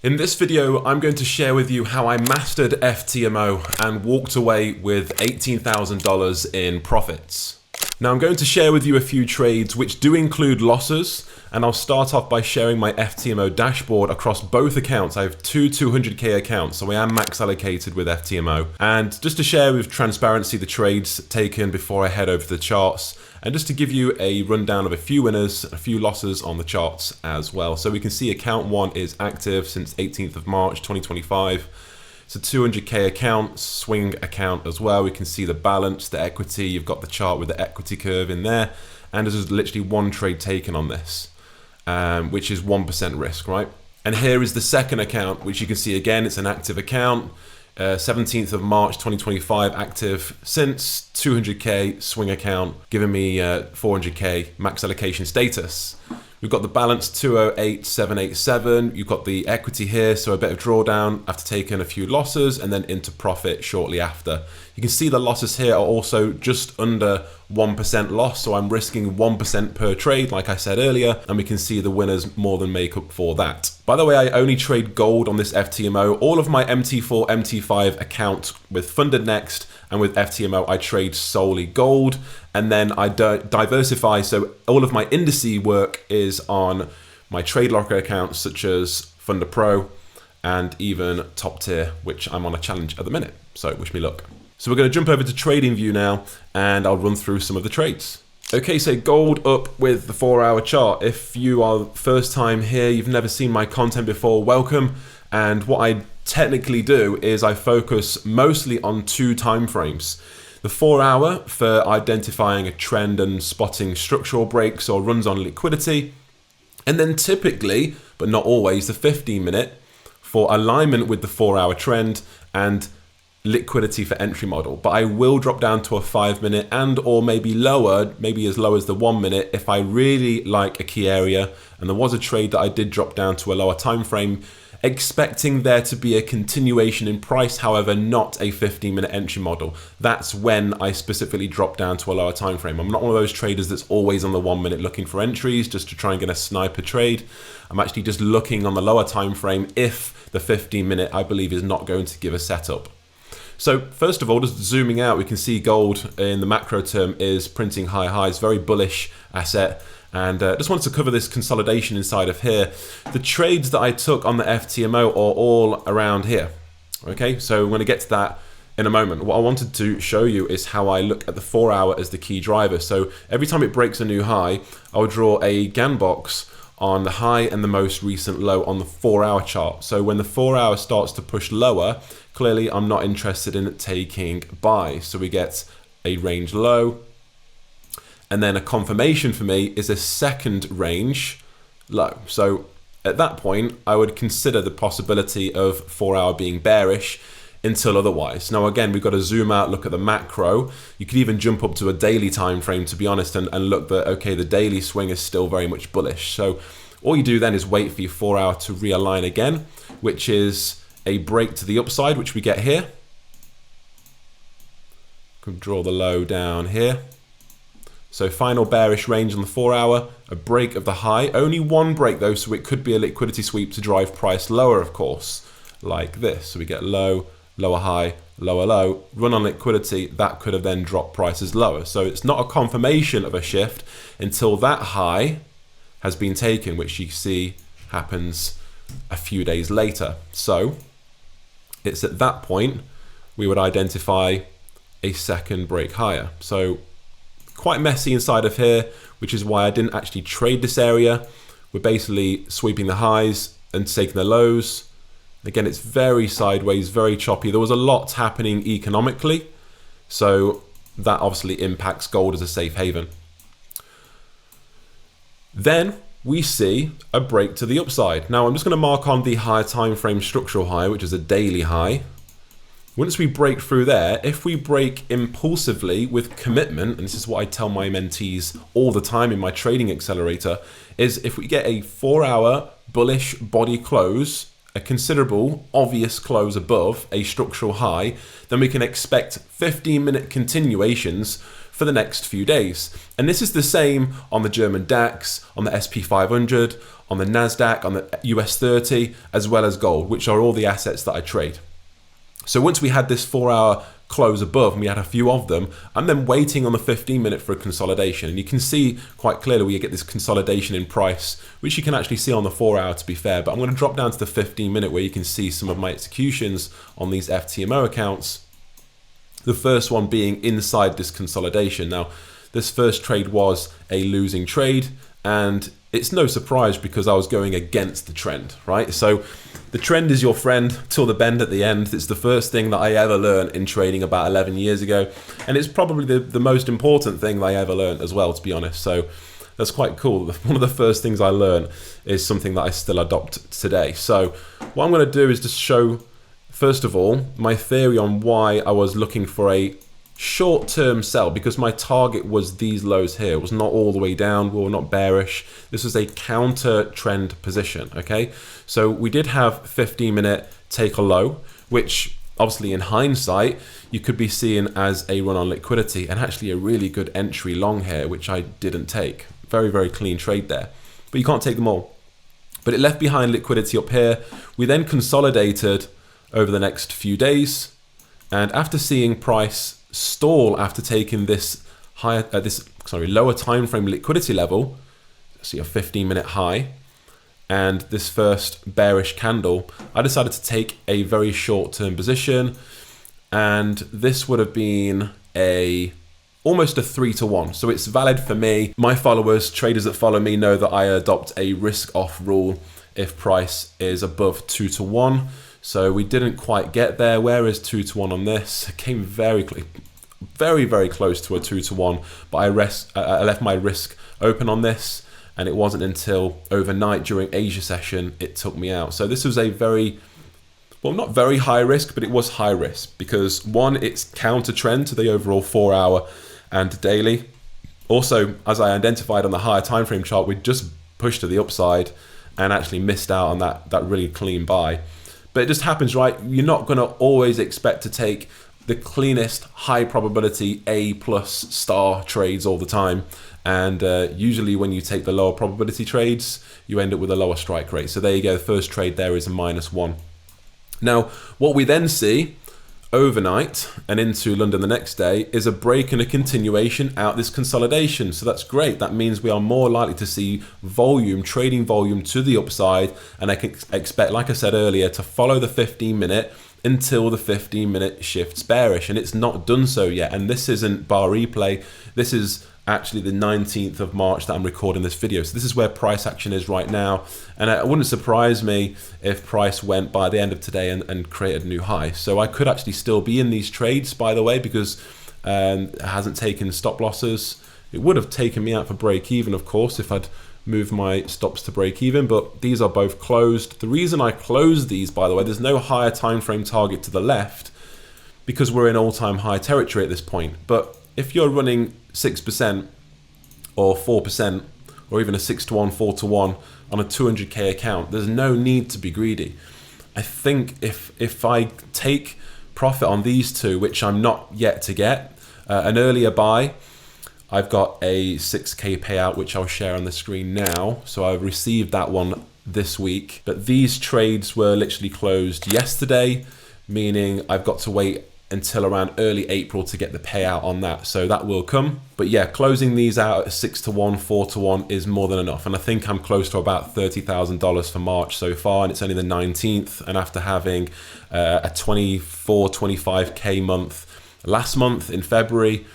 In this video, I'm going to share with you how I mastered FTMO and walked away with $18,000 in profits. Now I'm going to share with you a few trades which do include losses, and I'll start off by sharing my FTMO dashboard across both accounts. I have two 200k accounts, so I am max allocated with FTMO. And just to share with transparency the trades taken before I head over to the charts, and just to give you a rundown of a few winners, a few losses on the charts as well. So we can see account 1 is active since 18th of March 2025. It's a 200k account, swing account as well. We can see the balance, the equity. You've got the chart with the equity curve in there, and there's literally one trade taken on this, which is 1% risk, right? And here is the second account, which you can see again, it's an active account. 17th of March 2025, active since, 200k swing account, giving me 400k max allocation status. We've got the balance 208,787. You've got the equity here, so a bit of drawdown after taking a few losses and then into profit shortly after. You can see the losses here are also just under 1% loss, so I'm risking 1% per trade, like I said earlier, and we can see the winners more than make up for that. By the way, I only trade gold on this FTMO. All of my MT4, MT5 accounts with Funded Next and with FTMO, I trade solely gold, and then I diversify, so all of my indice work is on my Tradelocker accounts such as Funder Pro and even Top Tier, which I'm on a challenge at the minute, so wish me luck. So we're going to jump over to Trading View now, and I'll run through some of the trades. Okay, so gold up with the 4-hour chart. If you are first time here, you've never seen my content before, welcome. And what I technically do is I focus mostly on 2 time frames. The 4-hour for identifying a trend and spotting structural breaks or runs on liquidity. And then typically, but not always, the 15-minute for alignment with the 4-hour trend and liquidity for entry model. But I will drop down to a 5-minute and or maybe lower, maybe as low as the 1 minute if I really like a key area. And there was a trade that I did drop down to a lower time frame, expecting there to be a continuation in price, however, not a 15-minute entry model. That's when I specifically drop down to a lower time frame. I'm not one of those traders that's always on the 1 minute looking for entries just to try and get a sniper trade. I'm actually just looking on the lower time frame if the 15-minute I believe is not going to give a setup. So first of all, just zooming out, we can see gold in the macro term is printing high highs, very bullish asset. And just wanted to cover this consolidation inside of here. The trades that I took on the FTMO are all around here. Okay, so we're going to get to that in a moment. What I wanted to show you is how I look at the 4-hour as the key driver. So every time it breaks a new high, I'll draw a Gann box on the high and the most recent low on the 4-hour chart. So when the 4-hour starts to push lower, clearly I'm not interested in taking buy. So we get a range low, and then a confirmation for me is a second range low. So at that point, I would consider the possibility of 4-hour being bearish until otherwise. Now again, we've got to zoom out, look at the macro. You could even jump up to a daily time frame, to be honest, and look that, okay, the daily swing is still very much bullish. So all you do then is wait for your 4-hour to realign again, which is a break to the upside, which we get here. Could draw the low down here. So final bearish range on the 4-hour, a break of the high. Only one break though, so it could be a liquidity sweep to drive price lower, of course, like this. So we get low, lower high, lower low, run on liquidity. That could have then dropped prices lower. So it's not a confirmation of a shift until that high has been taken, which you see happens a few days later. So it's at that point we would identify a second break higher. So quite messy inside of here, which is why I didn't actually trade this area. We're basically sweeping the highs and taking the lows. Again, it's very sideways, very choppy. There was a lot happening economically, so that obviously impacts gold as a safe haven. Then we see a break to the upside. Now I'm just going to mark on the higher time frame structural high, which is a daily high. Once we break through there, if we break impulsively with commitment, and this is what I tell my mentees all the time in my trading accelerator, is if we get a 4-hour bullish body close, a considerable obvious close above a structural high, then we can expect 15-minute continuations for the next few days. And this is the same on the German DAX, on the SP 500, on the NASDAQ, on the US 30, as well as gold, which are all the assets that I trade. So once we had this 4-hour close above, and we had a few of them, I'm then waiting on the 15-minute for a consolidation. And you can see quite clearly where you get this consolidation in price, which you can actually see on the 4-hour to be fair. But I'm going to drop down to the 15-minute where you can see some of my executions on these FTMO accounts. The first one being inside this consolidation. Now, this first trade was a losing trade, and it's no surprise because I was going against the trend, right? So the trend is your friend till the bend at the end. It's the first thing that I ever learned in trading about 11 years ago. And it's probably the most important thing that I ever learned as well, to be honest. So that's quite cool. One of the first things I learned is something that I still adopt today. So what I'm going to do is just show, first of all, my theory on why I was looking for a short-term sell, because my target was these lows here. It was not all the way down, we were not bearish. This was a counter trend position, okay? So we did have 15-minute take a low, which obviously in hindsight, you could be seeing as a run on liquidity, and actually a really good entry long here, which I didn't take. Very, very clean trade there, but you can't take them all. But it left behind liquidity up here. We then consolidated over the next few days, and after seeing price stall after taking this lower time frame liquidity level, see a 15-minute high, and this first bearish candle, I decided to take a very short-term position, and this would have been almost a 3-to-1. So it's valid for me. My followers, traders that follow me, know that I adopt a risk-off rule if price is above 2-to-1. So we didn't quite get there. Where is 2-to-1 on this? It came very, very close to a 2-to-1, but I left my risk open on this, and it wasn't until overnight during Asia session it took me out. So this was a very, well, not very high risk, but it was high risk because one, it's counter trend to the overall 4-hour and daily. Also, as I identified on the higher time frame chart, we just pushed to the upside and actually missed out on that really clean buy. But it just happens, right? You're not going to always expect to take the cleanest, high probability A+ star trades all the time. And usually when you take the lower probability trades, you end up with a lower strike rate. So there you go. The first trade there is a -1. Now, what we then see overnight and into London the next day is a break and a continuation out this consolidation. So that's great. That means we are more likely to see volume, trading volume to the upside. And I can expect, like I said earlier, to follow the 15-minute until the 15-minute shifts bearish. And it's not done so yet. And this isn't bar replay. This is actually the 19th of March that I'm recording this video. So this is where price action is right now. And it wouldn't surprise me if price went by the end of today and created a new high. So I could actually still be in these trades, by the way, because it hasn't taken stop losses. It would have taken me out for break even, of course, if I'd moved my stops to break even, but these are both closed. The reason I closed these, by the way, there's no higher time frame target to the left because we're in all-time high territory at this point. But if you're running 6% or 4% or even a 6-to-1, 4-to-1 on a 200k account, there's no need to be greedy. I think if I take profit on these two, which I'm not yet to get, an earlier buy, I've got a 6k payout, which I'll share on the screen now. So I've received that one this week, but these trades were literally closed yesterday, meaning I've got to wait until around early April to get the payout on that. So that will come. But yeah, closing these out at 6-to-1, 4-to-1 is more than enough. And I think I'm close to about $30,000 for March so far. And it's only the 19th. And after having a 24, 25k month last month in February,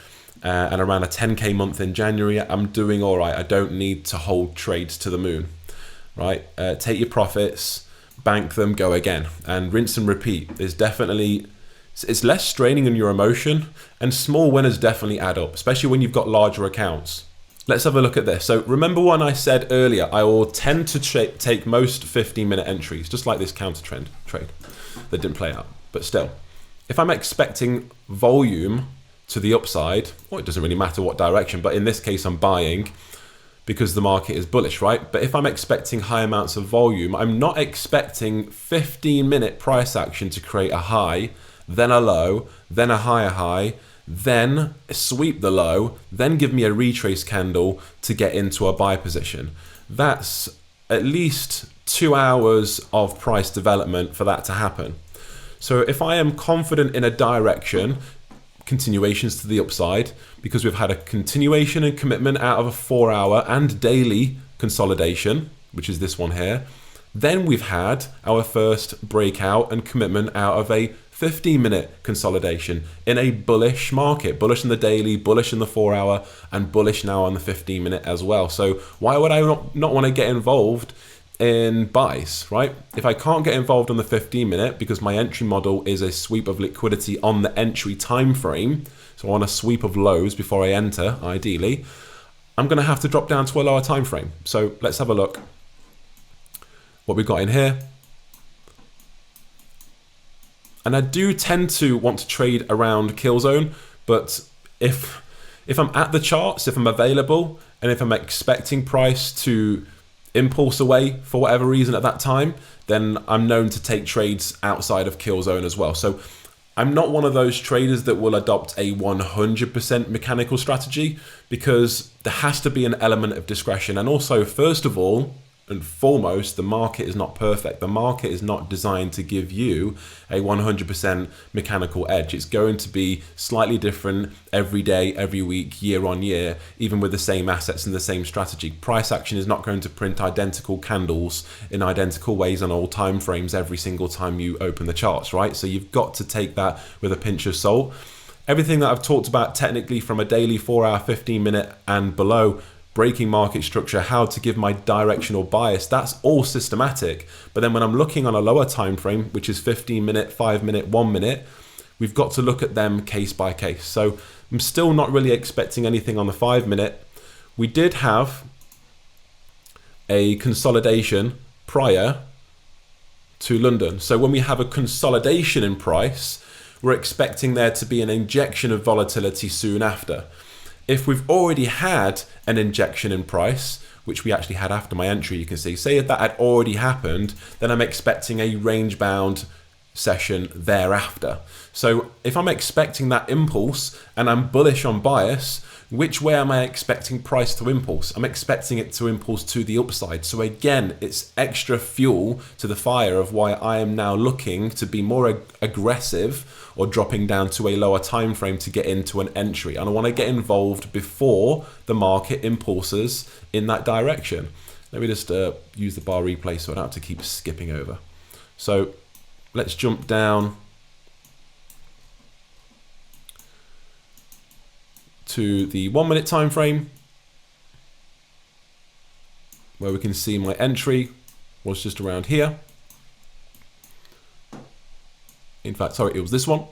and around a 10k month in January, I'm doing all right. I don't need to hold trades to the moon, right? Take your profits, bank them, go again, and rinse and repeat. It's less straining on your emotion, and small winners definitely add up, especially when you've got larger accounts. Let's have a look at this. So remember when I said earlier, I will tend to take most 15-minute entries, just like this counter trend trade that didn't play out. But still, if I'm expecting volume to the upside, well, it doesn't really matter what direction, but in this case, I'm buying because the market is bullish, right? But if I'm expecting high amounts of volume, I'm not expecting 15-minute price action to create a high, then a low, then a higher high, then sweep the low, then give me a retrace candle to get into a buy position. That's at least 2 hours of price development for that to happen. So if I am confident in a direction, continuations to the upside, because we've had a continuation and commitment out of a 4-hour and daily consolidation, which is this one here, then we've had our first breakout and commitment out of a 15-minute consolidation in a bullish market, bullish in the daily, bullish in the 4-hour, and bullish now on the 15-minute as well. So why would I not want to get involved in buys, right? If I can't get involved on the 15-minute because my entry model is a sweep of liquidity on the entry time frame, so I want a sweep of lows before I enter, ideally, I'm going to have to drop down to a lower time frame. So let's have a look what we've got in here. And I do tend to want to trade around kill zone, but if I'm at the charts, if I'm available, and if I'm expecting price to impulse away for whatever reason at that time, then I'm known to take trades outside of kill zone as well. So I'm not one of those traders that will adopt a 100% mechanical strategy, because there has to be an element of discretion. And also, first of all and foremost, the market is not perfect. The market is not designed to give you a 100% mechanical edge. It's going to be slightly different every day, every week, year on year, even with the same assets and the same strategy. Price action is not going to print identical candles in identical ways on all time frames every single time you open the charts, right? So you've got to take that with a pinch of salt. Everything that I've talked about technically from a daily 4-hour, 15-minute and below, breaking market structure, how to give my directional bias, that's all systematic. But then when I'm looking on a lower time frame, which is 15-minute, 5-minute, 1-minute, we've got to look at them case by case. So I'm still not really expecting anything on the 5-minute. We did have a consolidation prior to London. So when we have a consolidation in price, we're expecting there to be an injection of volatility soon after. If we've already had an injection in price, which we actually had after my entry, you can see, say if that had already happened, then I'm expecting a range bound session thereafter. So if I'm expecting that impulse and I'm bullish on bias, which way am I expecting price to impulse? I'm expecting it to impulse to the upside. So again, it's extra fuel to the fire of why I am now looking to be more aggressive or dropping down to a lower time frame to get into an entry. And I want to get involved before the market impulses in that direction. Let me just use the bar replay so I don't have to keep skipping over. So let's jump down to the 1-minute time frame, where we can see my entry was just around here. In fact, sorry, it was this one.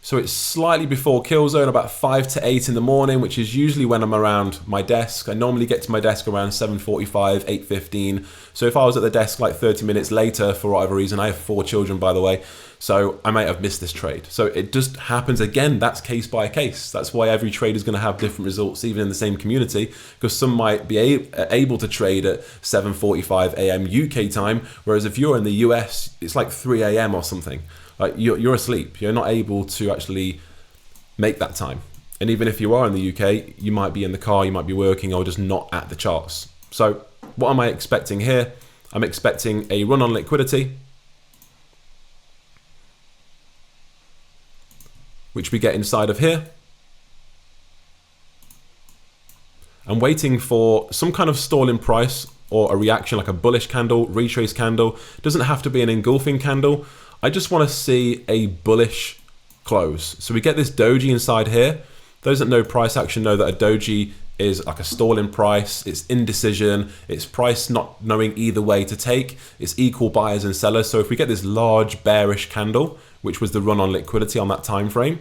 So it's slightly before kill zone, about 5 to 8 in the morning, which is usually when I'm around my desk. I normally get to my desk around 7:45, 8:15. So if I was at the desk like 30 minutes later, for whatever reason, I have 4 children, by the way, so I might have missed this trade. So it just happens again, that's case by case. That's why every trade is going to have different results, even in the same community, because some might be able to trade at 7:45 a.m. UK time, whereas if you're in the US, it's like 3 a.m. or something. Like you're asleep. You're not able to actually make that time. And even if you are in the UK, you might be in the car, you might be working, or just not at the charts. So what am I expecting here? I'm expecting a run on liquidity, which we get inside of here. I'm waiting for some kind of stall in price or a reaction like a bullish candle, retrace candle. It doesn't have to be an engulfing candle. I just want to see a bullish close. So we get this doji inside here. Those that know price action know that a doji is like a stall in price. It's indecision. It's price not knowing either way to take. It's equal buyers and sellers. So if we get this large bearish candle, which was the run on liquidity on that time frame,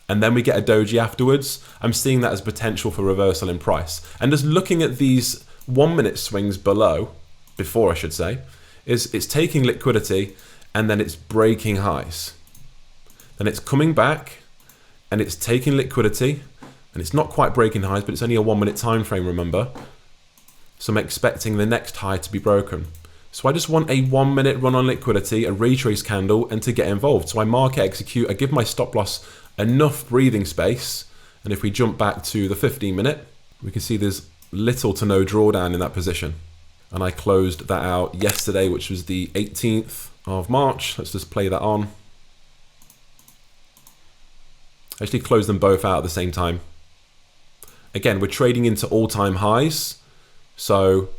and then we get a doji afterwards, I'm seeing that as potential for reversal in price. And just looking at these 1-minute swings before I should say, is it's taking liquidity and then it's breaking highs. Then it's coming back and it's taking liquidity and it's not quite breaking highs, but it's only a 1-minute time frame, remember? So I'm expecting the next high to be broken. So I just want a 1 minute run on liquidity, a retrace candle, and to get involved. So I market execute, I give my stop loss enough breathing space. And if we jump back to the 15 minute, we can see there's little to no drawdown in that position. And I closed that out yesterday, which was the 18th of March. Let's just play that on. I actually closed them both out at the same time. Again, we're trading into all-time highs. So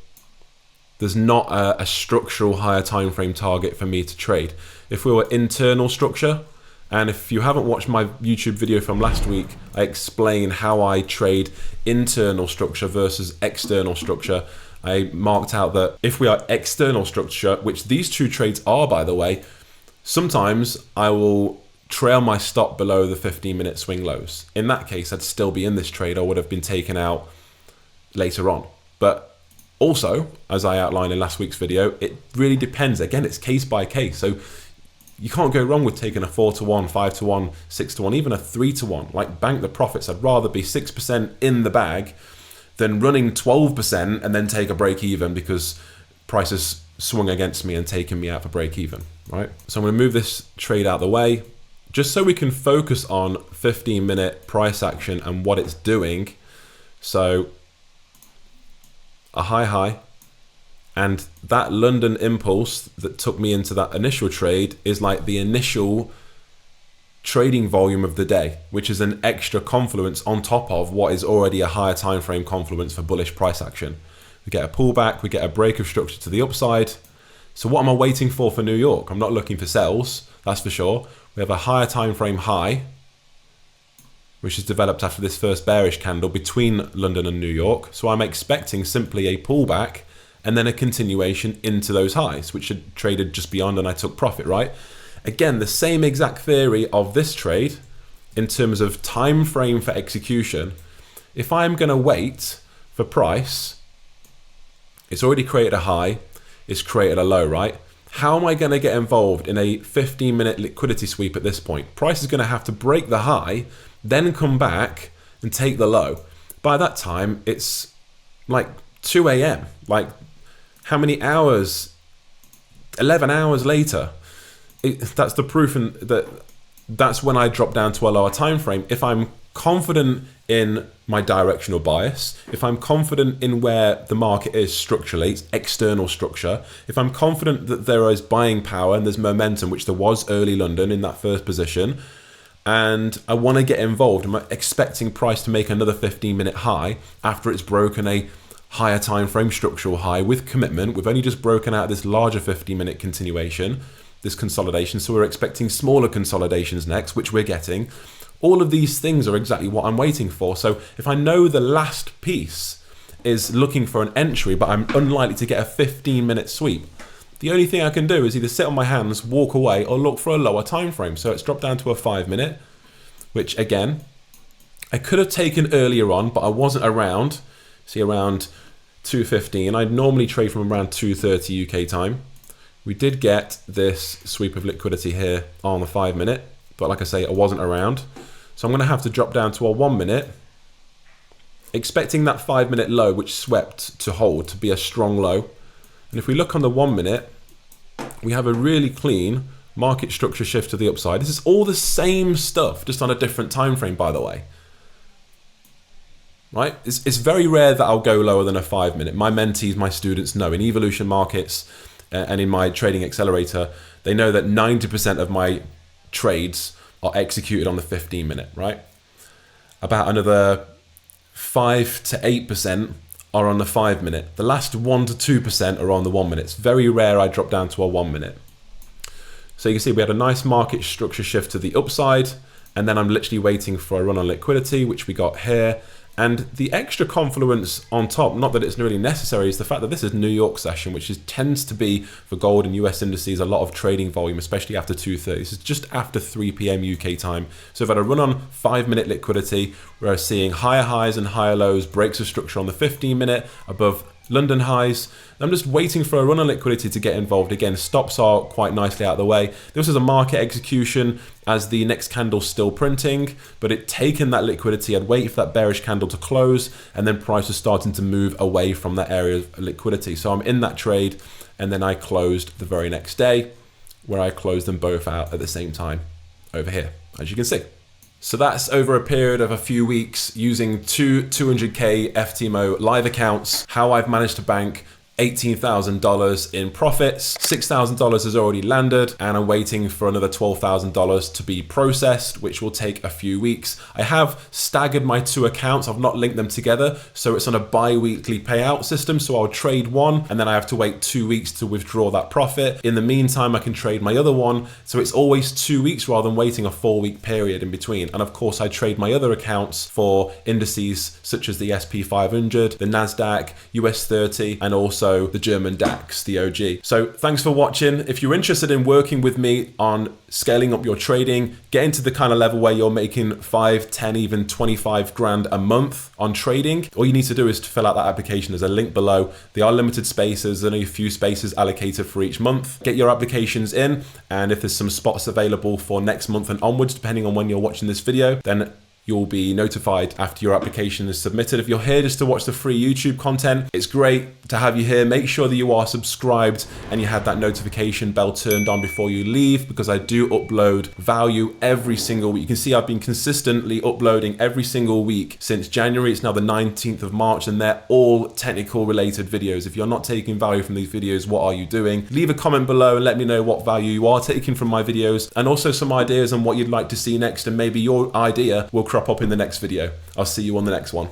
there's not a structural higher time frame target for me to trade. If we were internal structure, and if you haven't watched my YouTube video from last week, I explain how I trade internal structure versus external structure. I marked out that if we are external structure, which these two trades are, by the way, sometimes I will trail my stop below the 15-minute swing lows. In that case, I'd still be in this trade. I would have been taken out later on. But also, as I outlined in last week's video, it really depends. Again, it's case by case. So you can't go wrong with taking a 4-to-1, 5-to-1, 6-to-1, even a 3-to-1. Like, bank the profits. I'd rather be 6% in the bag than running 12% and then take a break even because prices swung against me and taken me out for break even, right? So I'm going to move this trade out of the way just so we can focus on 15-minute price action and what it's doing. So a high, and that London impulse that took me into that initial trade is like the initial trading volume of the day, which is an extra confluence on top of what is already a higher time frame confluence for bullish price action. We get a pullback, we get a break of structure to the upside. So what am I waiting for New York? I'm not looking for sells, that's for sure. We have a higher time frame high, which is developed after this first bearish candle between London and New York. So I'm expecting simply a pullback and then a continuation into those highs, which had traded just beyond and I took profit, right? Again, the same exact theory of this trade in terms of time frame for execution. If I'm going to wait for price, it's already created a high, it's created a low, right? How am I going to get involved in a 15-minute liquidity sweep at this point? Price is going to have to break the high, then come back and take the low. By that time, it's like 2 a.m. Like, how many hours? 11 hours later. That's the proof that's when I drop down to a lower time frame. If I'm confident in my directional bias, if I'm confident in where the market is structurally, it's external structure, if I'm confident that there is buying power and there's momentum, which there was early London in that first position, and I want to get involved, I'm expecting price to make another 15-minute high after it's broken a higher time frame structural high with commitment. We've only just broken out this larger 15-minute continuation, this consolidation, so we're expecting smaller consolidations next, which we're getting. All of these things are exactly what I'm waiting for. So if I know the last piece is looking for an entry, but I'm unlikely to get a 15-minute sweep, the only thing I can do is either sit on my hands, walk away, or look for a lower time frame. So it's dropped down to a 5-minute, which again, I could have taken earlier on, but I wasn't around. See, around 2:15. I'd normally trade from around 2:30 UK time. We did get this sweep of liquidity here on the 5-minute, but like I say, I wasn't around. So I'm going to have to drop down to a 1-minute, expecting that 5-minute low, which swept, to hold, to be a strong low. And if we look on the 1-minute, we have a really clean market structure shift to the upside. This is all the same stuff, just on a different time frame, by the way. Right? It's very rare that I'll go lower than a 5-minute. My mentees, my students know in evolution markets and in my trading accelerator, they know that 90% of my trades are executed on the 15-minute, right? About another 5 to 8% are on the 5-minute. The last 1 to 2% are on the 1-minute. It's very rare I drop down to a 1-minute. So you can see we had a nice market structure shift to the upside, and then I'm literally waiting for a run on liquidity, which we got here. And the extra confluence on top, not that it's really necessary, is the fact that this is New York session, which tends to be for gold and US indices a lot of trading volume, especially after 2:30. This is just after 3 p.m. UK time. So if I had a run on 5-minute liquidity, we're seeing higher highs and higher lows, breaks of structure on the 15-minute above London highs. I'm just waiting for a run on liquidity to get involved. Again, stops are quite nicely out of the way. This is a market execution as the next candle's still printing, but it taken that liquidity. I'd wait for that bearish candle to close, and then price was starting to move away from that area of liquidity. So I'm in that trade and then I closed the very next day, where I closed them both out at the same time over here, as you can see. So that's over a period of a few weeks using two 200K FTMO live accounts, how I've managed to bank $18,000 in profits. $6,000 has already landed, and I'm waiting for another $12,000 to be processed, which will take a few weeks. I have staggered my two accounts. I've not linked them together, so it's on a bi-weekly payout system. So I'll trade one, and then I have to wait 2 weeks to withdraw that profit. In the meantime, I can trade my other one. So it's always 2 weeks rather than waiting a 4-week period in between. And of course, I trade my other accounts for indices such as the SP 500, the NASDAQ, US 30, and also the German DAX, the OG. So thanks for watching. If you're interested in working with me on scaling up your trading, getting to the kind of level where you're making 5, 10, even 25 grand a month on trading, all you need to do is to fill out that application. There's a link below. There are limited spaces. There's only a few spaces allocated for each month. Get your applications in, and if there's some spots available for next month and onwards, depending on when you're watching this video, then you'll be notified after your application is submitted. If you're here just to watch the free YouTube content, it's great to have you here. Make sure that you are subscribed and you have that notification bell turned on before you leave, because I do upload value every single week. You can see I've been consistently uploading every single week since January. It's now the 19th of March, and they're all technical related videos. If you're not taking value from these videos, what are you doing? Leave a comment below and let me know what value you are taking from my videos, and also some ideas on what you'd like to see next, and maybe your idea will crop up in the next video. I'll see you on the next one.